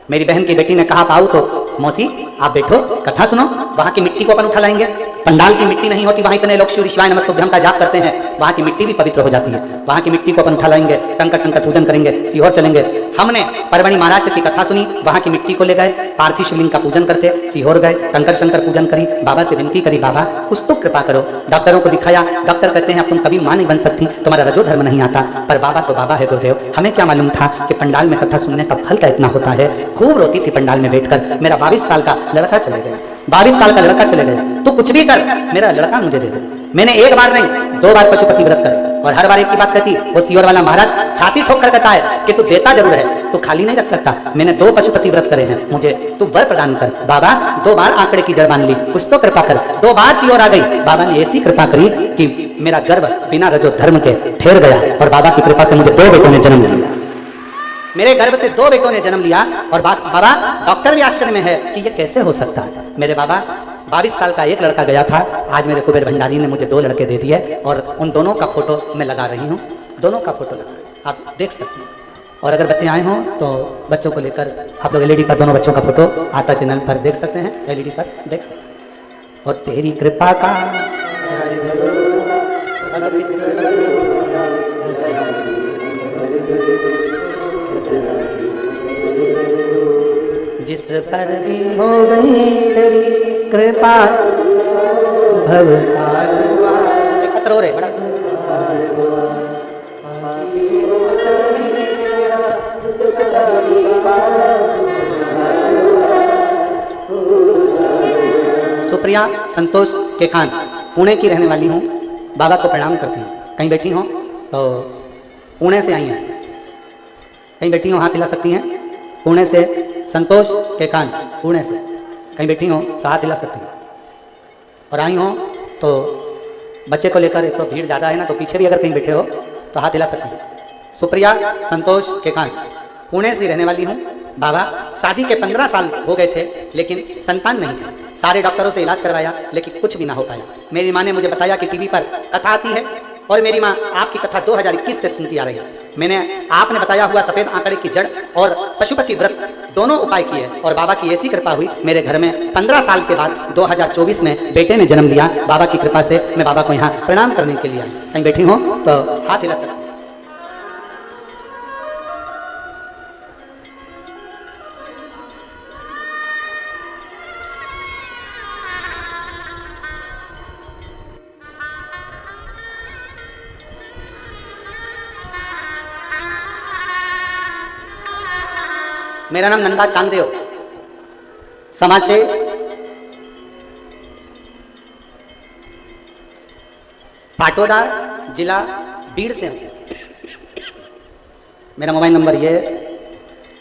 मेरी बहन की बेटी ने कहा पाऊ तो मौसी आप बैठो, कथा सुनो, वहाँ की मिट्टी को अपन उठा लाएंगे। पंडाल की मिट्टी नहीं होती, वहाँ इतने लोग शिव शिवाय नमस्तुभ्यम का जाप करते हैं, वहाँ की मिट्टी भी पवित्र हो जाती है। वहाँ की मिट्टी को अपन उठा लाएंगे, कंकर शंकर पूजन करेंगे, सीहोर चलेंगे। हमने परभणी महाराष्ट्र की कथा सुनी, वहाँ की मिट्टी को ले गए, पार्थिव शिवलिंग का पूजन करते, सीहोर गए, कंकर शंकर पूजन करी, बाबा से विनती करी, बाबा कुछ तो कृपा करो। डॉक्टरों को दिखाया, डॉक्टर कहते हैं अब तुम कभी मां नहीं बन सकती, तुम्हारा रजो धर्म नहीं आता, पर बाबा तो बाबा है गुरुदेव, हमें क्या मालूम था कि पंडाल में कथा सुनने का फल का इतना होता है। खूब रोती थी पंडाल में बैठकर। मेरा 22 साल का लड़का चले गया, 22 साल का लड़का चले गया, तो कुछ भी कर, मेरा लड़का मुझे दे दे। मैंने 1 बार नहीं 2 बार पशुपति व्रत करे, और हर बार एक की बात कहती। वो सियोर वाला महाराज छाती ठोक कर कहता है कि तू देता जरूर है, तू खाली नहीं रख सकता। मैंने 2 पशुपति व्रत करे हैं, मुझे तू वर प्रदान कर। बाबा 2 बार आंकड़े की जड़ बांध ली, कुछ तो कृपा कर। 2 बार सियोर आ गई, बाबा ने ऐसी कृपा करी कि मेरा गर्भ बिना रजो धर्म के ठहर गया और बाबा की कृपा से मुझे 2 बेटों ने जन्म लिया। मेरे गर्भ से 2 बेटों ने जन्म लिया और बाबा डॉक्टर भी आश्चर्य में है कि ये कैसे हो सकता है। मेरे बाबा 22 साल का एक लड़का गया था, आज मेरे कुबेर भंडारी ने मुझे 2 लड़के दे दिए और उन दोनों का फोटो मैं लगा रही हूँ, दोनों का फोटो लगा रही हूँ, आप देख सकते हैं। और अगर बच्चे आए हों तो बच्चों को लेकर आप लोग LED पर दोनों बच्चों का फोटो आस्था चैनल पर देख सकते हैं, LED पर देख सकते हैं। और तेरी कृपा का जिस पर भी हो गई तेरी कृपा भवतार एकत्र हो रहे बड़ा सुप्रिया संतोष के कान, पुणे की रहने वाली हूँ, बाबा को प्रणाम करती हूँ। कहीं बैठी हो तो पुणे से आई हैं, कहीं बैठी हो हाथ हिला सकती हैं। पुणे से संतोष के कान, पुणे से कहीं बैठी हो तो हाथ हिला सकती हैं। और आई हो तो बच्चे को लेकर, एक तो भीड़ ज़्यादा है ना, तो पीछे भी अगर कहीं बैठे हो तो हाथ हिला सकती हैं। सुप्रिया संतोष के कान, पुणे से रहने वाली हूँ। बाबा शादी के 15 साल हो गए थे लेकिन संतान नहीं थी, सारे डॉक्टरों से इलाज करवाया लेकिन कुछ भी ना हो पाया। मेरी माँ ने मुझे बताया कि टीवी पर कथा आती है और मेरी माँ आपकी कथा 2021 से सुनती आ रही है। मैंने आपने बताया हुआ सफ़ेद आंकड़े की जड़ और पशुपति व्रत दोनों उपाय किए और बाबा की ऐसी कृपा हुई, मेरे घर में 15 साल के बाद 2024 में बेटे ने जन्म लिया। बाबा की कृपा से मैं बाबा को यहाँ प्रणाम करने के लिए आई। कहीं बैठी हूँ तो हाथ हिला सकते। मेरा नाम नंदा चांगदेव, समाज से पाटोदा जिला बीड़ से हूँ। मेरा मोबाइल नंबर ये है।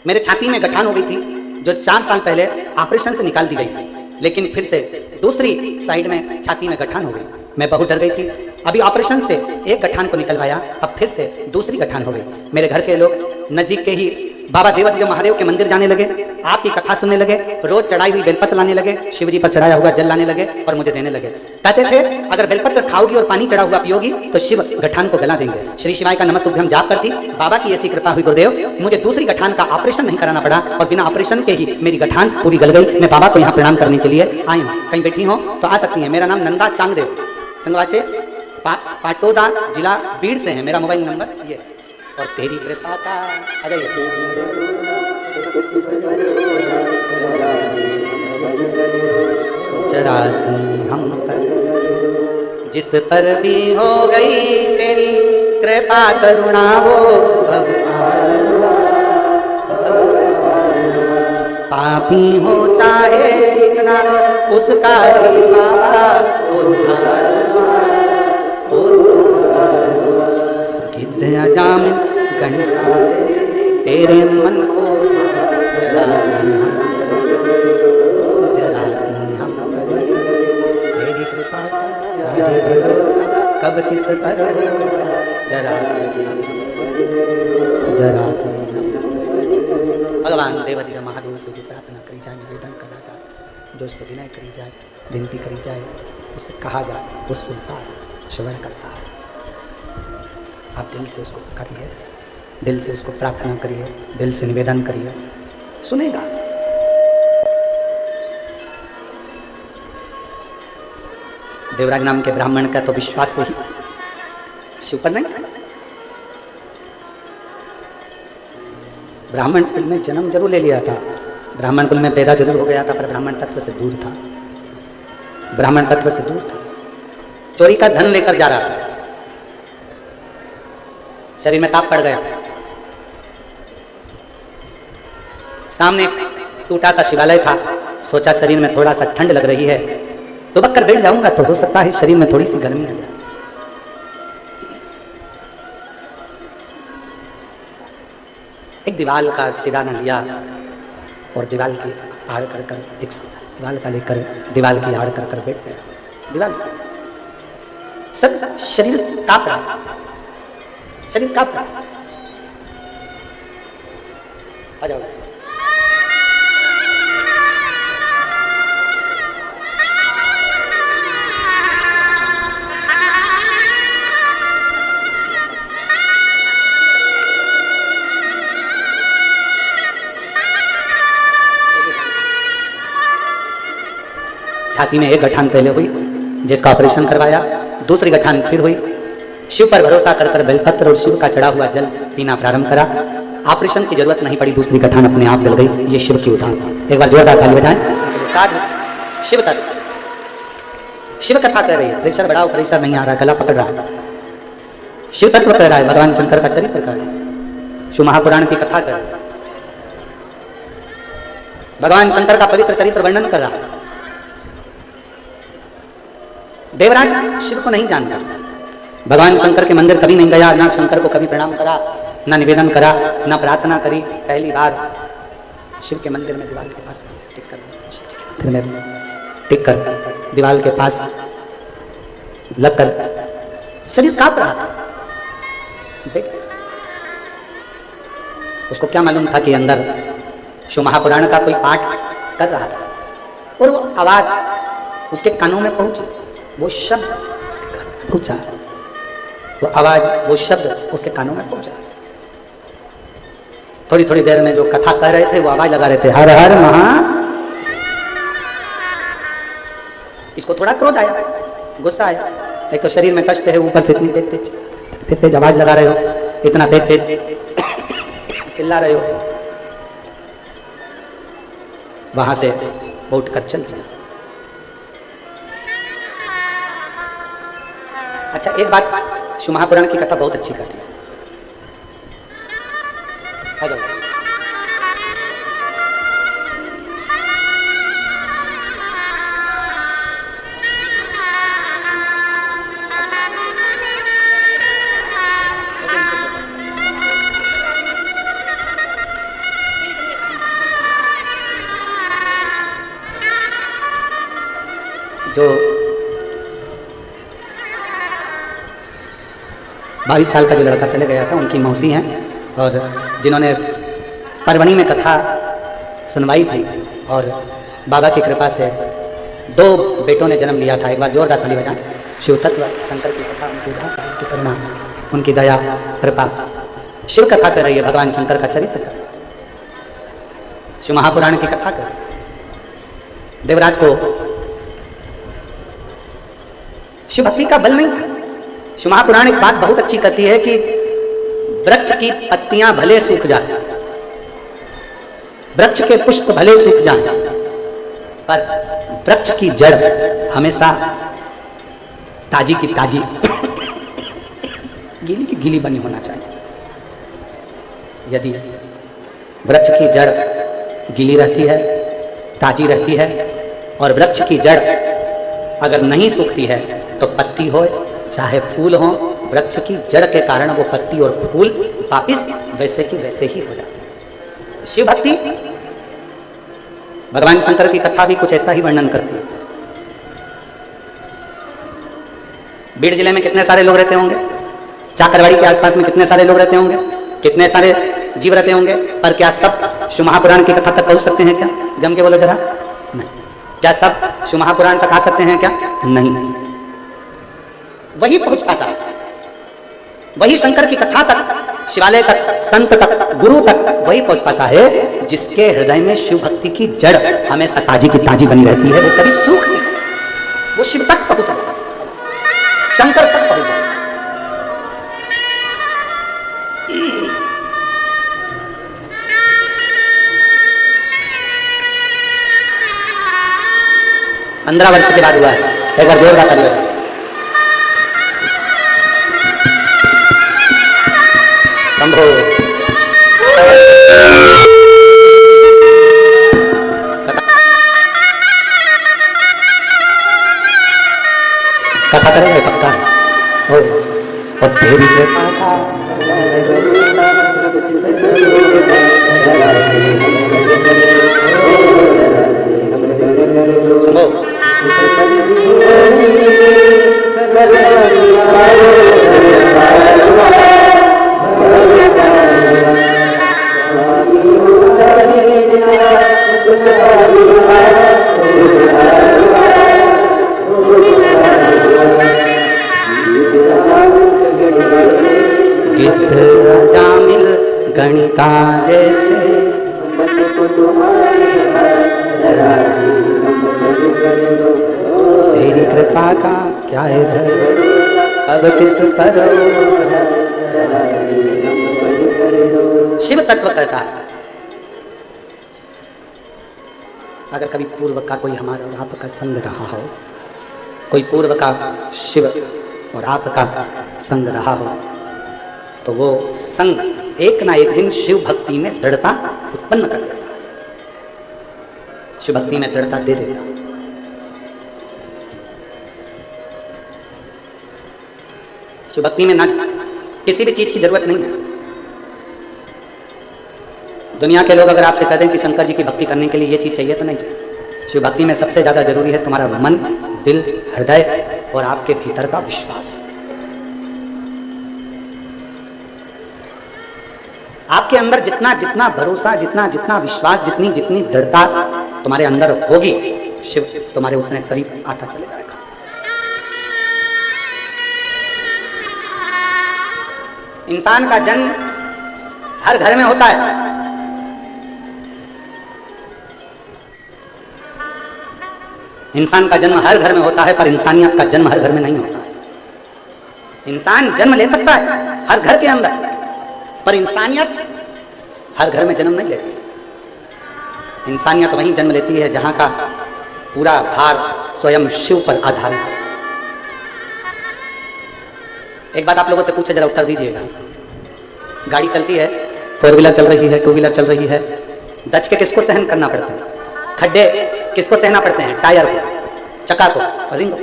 मेरे छाती में गठान हो गई थी जो 4 साल पहले ऑपरेशन से निकाल दी गई थी, लेकिन फिर से दूसरी साइड में छाती में गठान हो गई। मैं बहुत डर गई थी। अभी ऑपरेशन से एक गठान को निकलवाया, अब फिर से दूसरी गठान हो गई। मेरे घर के लोग नजदीक के ही बाबा देवादिदेव महादेव के मंदिर जाने लगे, आपकी कथा सुनने लगे, रोज चढ़ाई हुई बेलपत्र लाने लगे, शिव जी पर चढ़ाया हुआ जल लाने लगे और मुझे देने लगे। कहते थे अगर बेलपत्र खाओगी और पानी चढ़ा हुआ पियोगी तो शिव गठान को गला देंगे। श्री शिवाय का नमस्तुभ्यम जाप करती। बाबा की ऐसी कृपा हुई गुरुदेव, मुझे दूसरी गठान का ऑपरेशन नहीं कराना पड़ा और बिना ऑपरेशन के ही मेरी गठान पूरी गल गई। मैं बाबा को यहाँ प्रणाम करने के लिए आई हूँ। कहीं बैठी हो तो आ सकती है। मेरा नाम नंदा चांगदेव, संगवासे पाटोदा जिला बीड़ से है। मेरा मोबाइल नंबर ये। और तेरी कृपा का चरासी हम पर जिस पर भी हो गई तेरी कृपा करुणा वो पापी हो चाहे कितना उसका भी बाबा उद्धार जामिन गणिका जैसे तेरे मन को जरासी हम तेरी कृपा कब किस पर जरासी। भगवान देवादिदेव महादेव से भी प्रार्थना करी जाए, निवेदन करा जाए, जो उससे विनय करी जाए, विनती करी जाए, उससे कहा जाए, वो सुनता है, श्रवण करता है। आप दिल से उसको करिए, दिल से उसको प्रार्थना करिए, दिल से निवेदन करिए, सुनेगा। देवराज नाम के ब्राह्मण का तो विश्वास से ही शिव पर नहीं था। ब्राह्मण कुल में जन्म जरूर ले लिया था, ब्राह्मण कुल में पैदा जरूर हो गया था, पर ब्राह्मण तत्व से दूर था, ब्राह्मण तत्व से दूर था। चोरी का धन लेकर जा रहा था, शरीर में ताप पड़ गया। सामने टूटा सा शिवालय था, सोचा शरीर में थोड़ा सा ठंड लग रही है तो बक कर बैठ जाऊंगा तो हो सकता है शरीर में थोड़ी सी गर्मी आ जाए। एक दीवाल का सिरा न लिया और दीवाल की आड़ कर कर एक दीवाल का लेकर दीवाल की आड़ कर कर बैठ गया। दीवाल सब शरीर कांप रहा, शरीर कांप रहा। आ जाओ। छाती में एक गठान पहले हुई जिसका ऑपरेशन करवाया, दूसरी गठान फिर हुई। शिव पर भरोसा कर कर बेलपत्र और शिव का चढ़ा हुआ जल पीना प्रारंभ करा। ऑपरेशन की जरूरत नहीं पड़ी, दूसरी गठान अपने आप गल गई। ये शिव की उदाहरण था। एक बार जोरदार ताली बजाएं। शिव तत्व, शिव कथा कर रही है। प्रेशर बढ़ाओ, प्रेशर नहीं आ रहा, गला पकड़ रहा है। शिव तत्व कह रहा है, भगवान शंकर का चरित्र कर रहा है, शिव महापुराण की कथा कर रहा है, भगवान शंकर का पवित्र चरित्र वर्णन कर रहा है। देवराज शिव को नहीं जानता, भगवान शंकर के मंदिर कभी नहीं गया, ना शंकर को कभी प्रणाम करा, ना निवेदन करा, ना प्रार्थना करी। पहली बार शिव के मंदिर में दीवार के पास टिक कर दीवार के पास लगकर शरीर कांप रहा था। उसको क्या मालूम था कि अंदर शिव महापुराण का कोई पाठ कर रहा था और वो आवाज उसके कानों में पहुंची, वो शब्द उसके कानों में पहुंचा, वो आवाज, वो शब्द उसके कानों में पहुंचा। थोड़ी थोड़ी देर में जो कथा कर रहे थे वो आवाज लगा रहे थे, हर हर महा। इसको थोड़ा क्रोध आया, गुस्सा आया। एक तो शरीर में कष्ट है, ऊपर से इतनी तेज तेज आवाज लगा रहे हो, इतना तेज तेज चिल्ला रहे हो। वहां से उठ कर चल दिया। अच्छा, एक बात, शिव महापुराण की कथा बहुत अच्छी करती है। आ जाओ। जो 22 साल का जो लड़का चले गया था, उनकी मौसी हैं और जिन्होंने परवणी में कथा सुनवाई थी और बाबा की कृपा से 2 बेटों ने जन्म लिया था। एक बार जोरदार ताली बजाएं। शिव तत्व शंकर की कथा, उनकी करुणा, उनकी दया कृपा। शिव कथा कर रही है, भगवान शंकर का चरित्र कर, शिव महापुराण की कथा कर। देवराज को शिव भक्ति का बल नहीं था। शिव महापुराण एक बात बहुत अच्छी कहती है कि वृक्ष की पत्तियां भले सूख जाए, वृक्ष के पुष्प भले सूख जाए, पर वृक्ष की जड़ हमेशा ताजी की ताजी, गीली की गीली बनी होना चाहिए। यदि वृक्ष की जड़ गीली रहती है, ताजी रहती है, और वृक्ष की जड़ अगर नहीं सूखती है तो पत्ती हो चाहे फूल हो, वृक्ष की जड़ के कारण वो पत्ती और फूल वापिस वैसे की वैसे ही हो जाते हैं। शिव भक्ति, भगवान शंकर की कथा भी कुछ ऐसा ही वर्णन करती है। बीड़ जिले में कितने सारे लोग रहते होंगे, चाकरवाड़ी के आसपास में कितने सारे लोग रहते होंगे, कितने सारे जीव रहते होंगे, पर क्या सब शिव महापुराण की कथा तक पहुंच सकते हैं क्या? जम के बोलो जरा। नहीं। क्या सब शिव महापुराण तक आ सकते हैं क्या? नहीं। वही पहुंच पाता, वही शंकर की कथा तक, शिवालय तक, संत तक, गुरु तक वही पहुंच पाता है जिसके हृदय में शिव भक्ति की जड़ हमेशा ताजी की ताजी बनी रहती है। वो कभी सूख नहीं, वो शिव तक पहुंच जाता, शंकर तक पहुंच जाता। 15 वर्ष के बाद हुआ है। एक बार जोरदार ताली बजाओ। संभो कथा करेंगे पक्का है। और तेरी कृपा तेरी कृपा का क्या है भरोसा, अब किस पर शिव तत्व कहता है। अगर कभी पूर्व का कोई हमारा और आपका संग रहा हो, कोई पूर्व का शिव और आपका संग रहा हो, तो वो संग एक ना एक दिन शिव भक्ति में दृढ़ता उत्पन्न कर देता है, शिव भक्ति में दृढ़ता दे देता है। शिव भक्ति में ना किसी भी चीज की जरूरत नहीं है। दुनिया के लोग अगर आपसे कह दें कि शंकर जी की भक्ति करने के लिए ये चीज चाहिए, तो नहीं चाहिए। शिव भक्ति में सबसे ज्यादा जरूरी है तुम्हारा मन, दिल, हृदय और आपके भीतर का विश्वास। आपके अंदर जितना जितना भरोसा, जितना जितना विश्वास, जितनी जितनी दृढ़ता तुम्हारे अंदर होगी, शिव तुम्हारे उतने करीब आता चले जाएगा। इंसान का जन्म हर घर में होता है। इंसान का जन्म हर घर में होता है, पर इंसानियत का जन्म हर घर में नहीं होता है। इंसान जन्म ले सकता है हर घर के अंदर, पर इंसानियत हर घर में जन्म नहीं लेती। इंसानियत वहीं जन्म लेती है जहां का पूरा भार स्वयं शिव पर आधारित है। एक बात आप लोगों से पूछे, जरा उत्तर दीजिएगा। गाड़ी चलती है, 4 व्हीलर चल रही है, 2 व्हीलर चल रही है, दच के किसको सहन करना पड़ता है? खड्डे किसको सहना पड़ते हैं? टायर को, चक्का को, रिंग को।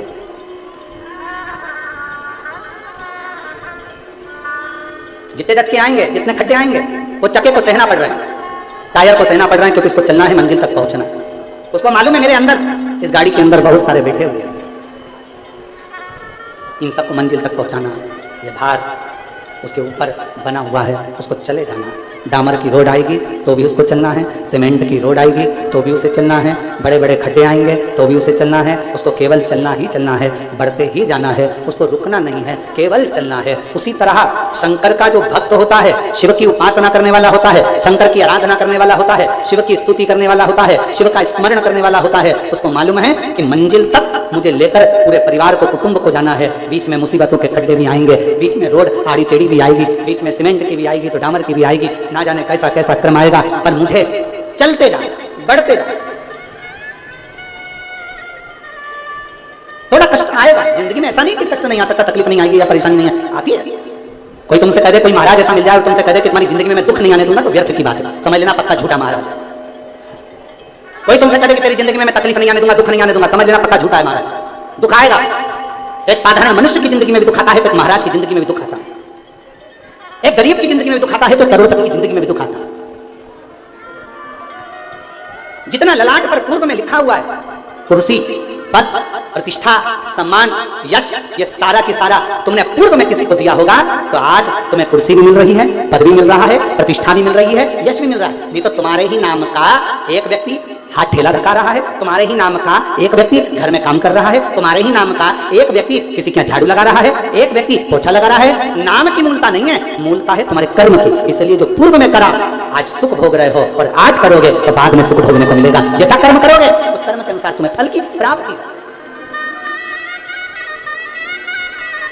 जितने दचके आएंगे, जितने खड्डे आएंगे, वो चक्के को सहना पड़ रहा है, टायर को सहना पड़ रहा है, क्योंकि उसको चलना है, मंजिल तक पहुंचना है। उसको मालूम है मेरे अंदर, इस गाड़ी के अंदर बहुत सारे बैठे हुए हैं, इन सबको मंजिल तक पहुंचाना, ये भार उसके ऊपर बना हुआ है, उसको चले जाना है। डामर की रोड आएगी तो भी उसको चलना है, सीमेंट की रोड आएगी तो भी उसे चलना है, बड़े बड़े खड्डे आएंगे तो भी उसे चलना है। उसको केवल चलना ही चलना है, बढ़ते ही जाना है, उसको रुकना नहीं है, केवल चलना है। उसी तरह शंकर का जो भक्त होता है, शिव की उपासना करने वाला होता है, शंकर की आराधना करने वाला होता है, शिव की स्तुति करने वाला होता है, शिव का स्मरण करने वाला होता है, उसको मालूम है कि मंजिल तक मुझे लेकर पूरे परिवार को, कुटुंब को जाना है। बीच में मुसीबतों के खड्डे भी आएंगे, बीच में रोड आड़ी टेढ़ी भी आएगी, बीच में सीमेंट की भी आएगी तो डामर की भी आएगी, ना जाने कैसा कैसा क्रम आएगा, पर मुझे चलते जाना, बढ़ते जाना। थोड़ा कष्ट आएगा जिंदगी में, ऐसा नहीं कि कष्ट नहीं आ सकता, तकलीफ नहीं आएगी या परेशानी नहीं है, आती है। कोई तुमसे कह दे, कोई महाराज ऐसा मिल जाए और तुमसे कह दे कि तुम्हारी जिंदगी में मैं दुख नहीं आने दूंगा, तो व्यर्थ की बात है, समझ लेना पक्का झूठा महाराज। कोई तुमसे कह दे कि तेरी जिंदगी में मैं तकलीफ नहीं आने दूंगा, दुख नहीं आने दूंगा, समझ लेना पक्का झूठा है महाराज। दुख आएगा, एक साधारण मनुष्य की जिंदगी में भी दुख आता है, तो एक महाराज की जिंदगी में भी दुख आता है, एक गरीब की जिंदगी में भी दुख आता है, तो करोड़पति की जिंदगी में भी दुख आता है। जितना ललाट पर पूर्व में लिखा हुआ है, कुर्सी, पद, प्रतिष्ठा, सम्मान, यश, ये सारा की सारा तुमने पूर्व में किसी को दिया होगा, तो आज तुम्हें कुर्सी भी मिल रही है, पद भी मिल रहा है, प्रतिष्ठा भी मिल रही है, यश भी मिल रहा है। नहीं तो तुम्हारे ही नाम का एक व्यक्ति हाथ ठेला धका रहा है, तुम्हारे ही नाम का एक व्यक्ति घर में काम कर रहा है, तुम्हारे ही नाम का एक व्यक्ति किसी के झाड़ू लगा रहा है, एक व्यक्ति पोछा लगा रहा है। नाम की मूलता नहीं है, मूलता है तुम्हारे कर्म की। इसलिए जो पूर्व में करा आज सुख भोग रहे हो, और आज करोगे तो बाद में सुख भोगने को मिलेगा। जैसा कर्म करोगे उस कर्म के अनुसार तुम्हें फल की प्राप्ति,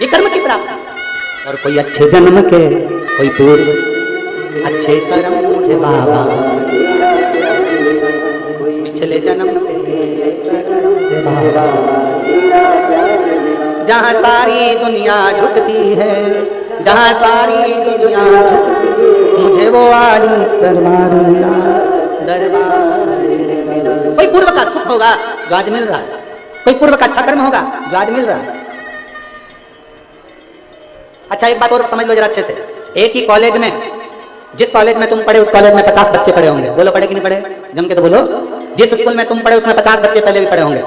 ये कर्म की प्राप्ति। और कोई अच्छे जन्म के, कोई पूर्व अच्छे कर्म मुझे बाबा, पिछले जन्म मुझे बाबा, जहाँ सारी दुनिया झुकती है, जहाँ सारी दुनिया झुकती, मुझे वो आली दरबार मिला, दरबार। कोई पूर्व का सुख होगा जो आज मिल रहा है, कोई पूर्व का अच्छा कर्म होगा जो आज मिल रहा है। अच्छा एक बात और समझ लो जरा अच्छे से, एक ही कॉलेज में, जिस कॉलेज में तुम पढ़े उस कॉलेज में 50 बच्चे पढ़े होंगे, बोलो पढ़े कि नहीं पढ़े? जम के तो बोलो। जिस स्कूल में तुम पढ़े उसमें 50 बच्चे पहले भी पढ़े होंगे।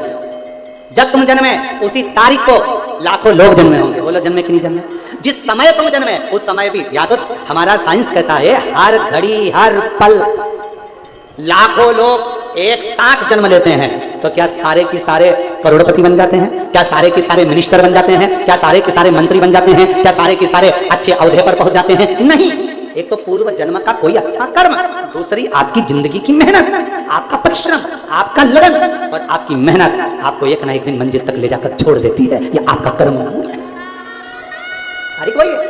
जब तुम जन्मे उसी तारीख को लाखों लोग जन्मे होंगे, बोलो जन्मे कि नहीं जन्मे? जिस समय तुम जन्मे उस समय भी, या तो हमारा साइंस कहता है हर घड़ी हर पल लाखों लोग एक साथ जन्म लेते हैं, तो क्या सारे के सारे करोड़पति बन जाते हैं? क्या सारे के सारे मिनिस्टर बन जाते हैं? क्या सारे के सारे मंत्री बन जाते हैं? क्या सारे के सारे अच्छे औहदे पर पहुंच जाते हैं? नहीं, एक तो पूर्व जन्म का कोई अच्छा कर्म, दूसरी आपकी जिंदगी की मेहनत, आपका परिश्रम, आपका लगन और आपकी मेहनत आपको एक ना एक दिन मंजिल तक ले जाकर छोड़ देती है। ये आपका कर्म है। तारीख वही है।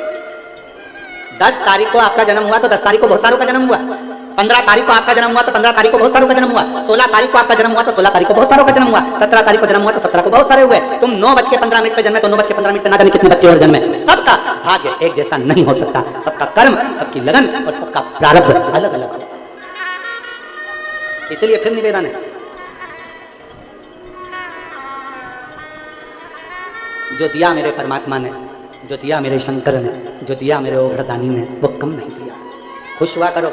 10 तारीख को आपका जन्म हुआ तो 10 तारीख को बहुत सारों का जन्म हुआ। 15 तारीख को आपका जन्म हुआ तो 15 तारीख को बहुत सारों का जन्म हुआ। 16 तारीख को आपका जन्म हुआ तो 16 तारीख को बहुत सारों का जन्म हुआ। 17 तारीख को जन्म हुआ तो 17 को बहुत सारे हुए। तुम 9:15 पे जन्मे तो 9:15 पे ना जाने कितने बच्चे और जन्मे। सबका भाग्य एक जैसा नहीं हो सकता, सबका कर्म, सबकी लगन और सबका प्रारब्ध अलग अलग है। इसलिए फिर निवेदन है, जो दिया मेरे परमात्मा ने, जो दिया मेरे शंकर ने, जो दिया मेरे ओघड़दानी ने, वो कम नहीं दिया। खुश हुआ करो,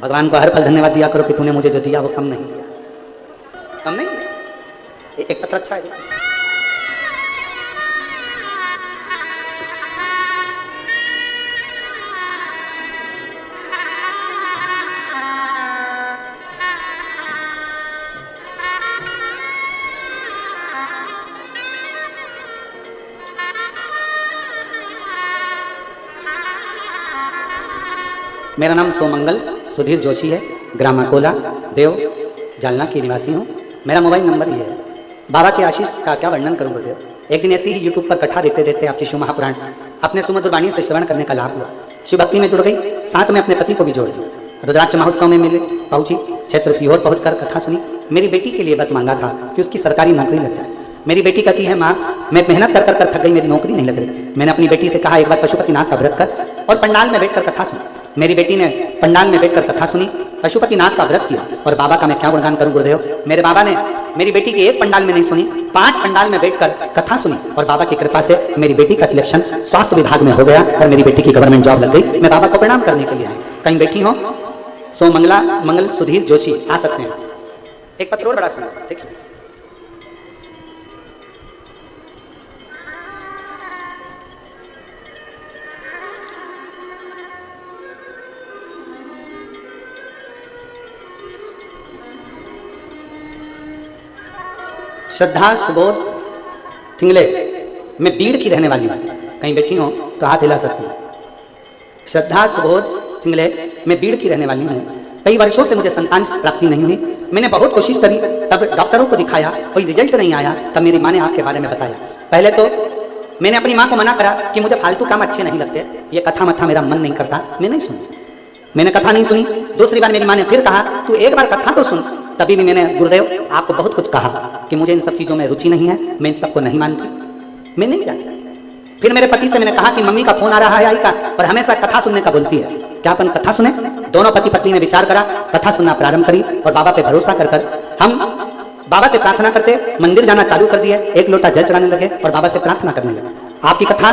भगवान को हर पल धन्यवाद दिया करो कि तूने मुझे जो दिया वो कम नहीं दिया, कम नहीं दिया। एक पत्र अच्छा है। मेरा नाम सोमंगल सुधीर जोशी है, ग्राम अकोला देव जालना की निवासी हूँ। मेरा मोबाइल नंबर ये है। बाबा के आशीष का क्या वर्णन करूँ गुरुदेव। एक दिन ऐसे ही यूट्यूब पर कथा देते देते आपकी शिव महापुराण अपने सुमधुर वाणी से श्रवण करने का लाभ हुआ। शिव भक्ति में जुड़ गई, साथ में अपने पति को भी जोड़ दिया। रुद्राक्ष महोत्सव में मिले पहुंची, क्षेत्र सीहोर पहुंचकर कथा सुनी। मेरी बेटी के लिए बस मांगा था कि उसकी सरकारी नौकरी लग जाए। मेरी बेटी कहती है, माँ मैं मेहनत कर कर थक गई, मेरी नौकरी नहीं लग रही। मैंने अपनी बेटी से कहा एक बार पशुपतिनाथ का व्रत कर और पंडाल में बैठकर कथा सुनी। मेरी बेटी ने पंडाल में बैठकर कथा सुनी, पशुपतिनाथ का व्रत किया। और बाबा का मैं क्या गुणगान करूं गुरुदेव। मेरे बाबा ने मेरी बेटी की एक पंडाल में नहीं सुनी, 5 पंडाल में बैठकर कथा सुनी और बाबा की कृपा से मेरी बेटी का सिलेक्शन स्वास्थ्य विभाग में हो गया और मेरी बेटी की गवर्नमेंट जॉब लग गई। मैं बाबा को प्रणाम करने के लिए आई। कहीं बैठी हो सोमंगला मंगल सुधीर जोशी आ सकते हैं। एक पत्र और बड़ा सुना, देखिए। श्रद्धा सुबोध थिंगले, मैं बीड़ की रहने वाली हूँ। कहीं बैठी हो तो हाथ हिला सकती हूँ। श्रद्धा सुबोध थिंगले, मैं बीड़ की रहने वाली हूँ। कई वर्षों से मुझे संतान प्राप्ति नहीं हुई। मैंने बहुत कोशिश करी, तब डॉक्टरों को दिखाया, कोई रिजल्ट नहीं आया। तब मेरी माँ ने आपके बारे में बताया। पहले तो मैंने अपनी माँ को मना करा कि मुझे फालतू काम अच्छे नहीं लगते, ये कथा मथा मेरा मन नहीं करता, मैं नहीं सुनी। मैंने कथा नहीं सुनी। दूसरी बार मेरी माँ ने फिर कहा तू एक बार कथा तो सुन। तभी भी मैंने गुरुदेव आपको बहुत कुछ कहा कि मुझे इन सब चीज़ों में रुचि नहीं है, मैं इन सबको नहीं मानती, मैं नहीं जानती। फिर मेरे पति से मैंने कहा कि मम्मी का फोन आ रहा है आई का, पर हमेशा कथा सुनने का बोलती है, क्या अपन कथा सुने। दोनों पति पत्नी ने विचार करा, कथा सुनना प्रारंभ करी और बाबा पे भरोसा कर कर हम बाबा से प्रार्थना करते मंदिर जाना चालू कर दिए। 1 लोटा जल चढ़ाने लगे और बाबा से प्रार्थना करने लगे। आपकी कथा